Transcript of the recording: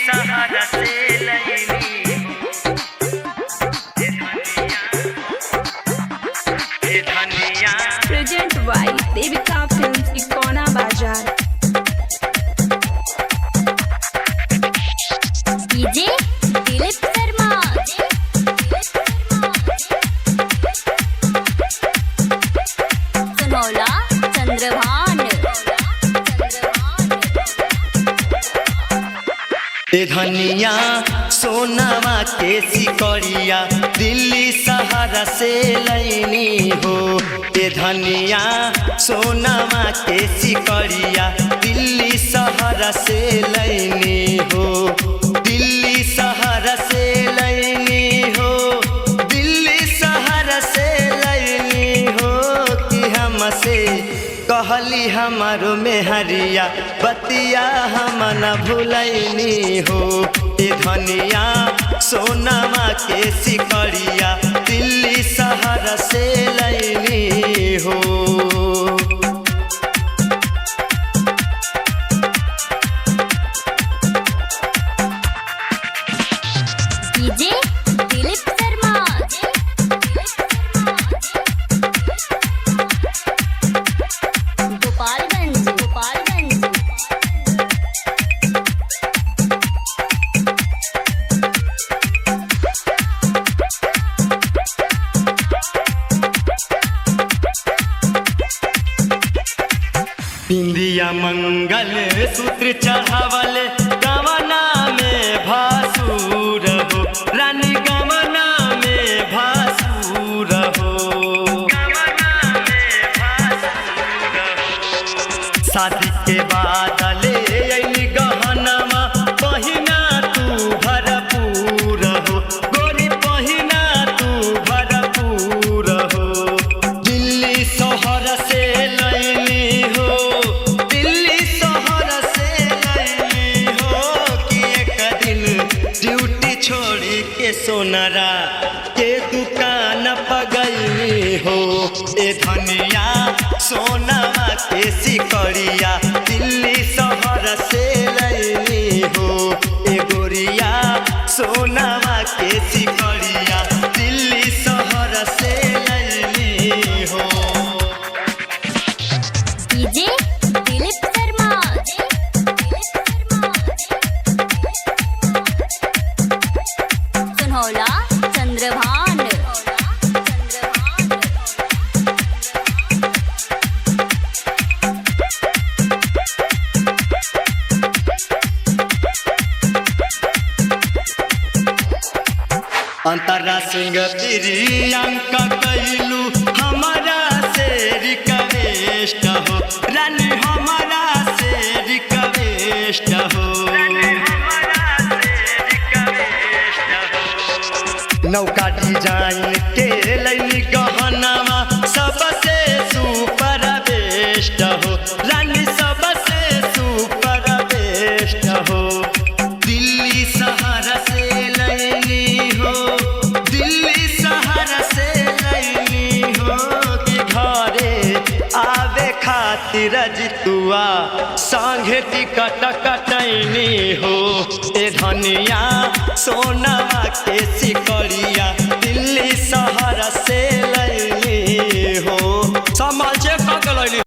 सहारा से लईनी धनिया present by Devika films Ikauna बाजार। डीजे दिलीप शर्मा सुनौला चंद्रभान। धनिया सोनामा के सिकड़िया दिल्ली सहारा से लईनी हो। धनिया सोनामा के सिकड़िया दिल्ली सहारा से लईनी हो। दिल्ली सहारा से लईनी हो। दिल्ली सहारा से लईनी हो कि हमसे कहली हमारो मेहरिया बतिया हम न भूलैनी हो। धनिया सोनामा के सिकड़िया दिल्ली सहारा से लईनी हो। डीजे दिलीप शर्मा गोपालगंज। बिंदिया मंगल सूत्र चढ़ावल गवना में भासुर हो। रानी गवना में भासुर हो। शादी के बाद ले अइली गहनमा पहिना तू भरपूर हो। गोरी पहिना तू भरपूर हो। दिल्ली शहर से लईली हो। दिल्ली शहर से लईली हो कि एक दिन ड्यूटी छोड़ी के सोनारा के दुकान पगैली हो। धनिया सोनामा के सिकड़िया दिल्ली शहर से लईली हो। गोरिया सोनामा के सिकड़िया दिल्ली शहर से लईली हो। डीजे दिलीप शर्मा सुनौला चंद्रभान। अंतरा सिंह प्रियंका कैलू हमारा से रिक्वेस्ट हो। रानी हमारा से रिक्वेस्ट हो। नौका डिजाइन के लैली गहनामा सबसे सुपर बेस्ट हो। रानी सबसे सुपर बेस्ट हो। दिल्ली सहारा से लैली हो। दिल्ली सहारा से लैली हो कि घरे आवे खातिर जितुआ संगे टिकट कटैनी हो। धनिया सोनामा के सिकड़िया दिल्ली शहर से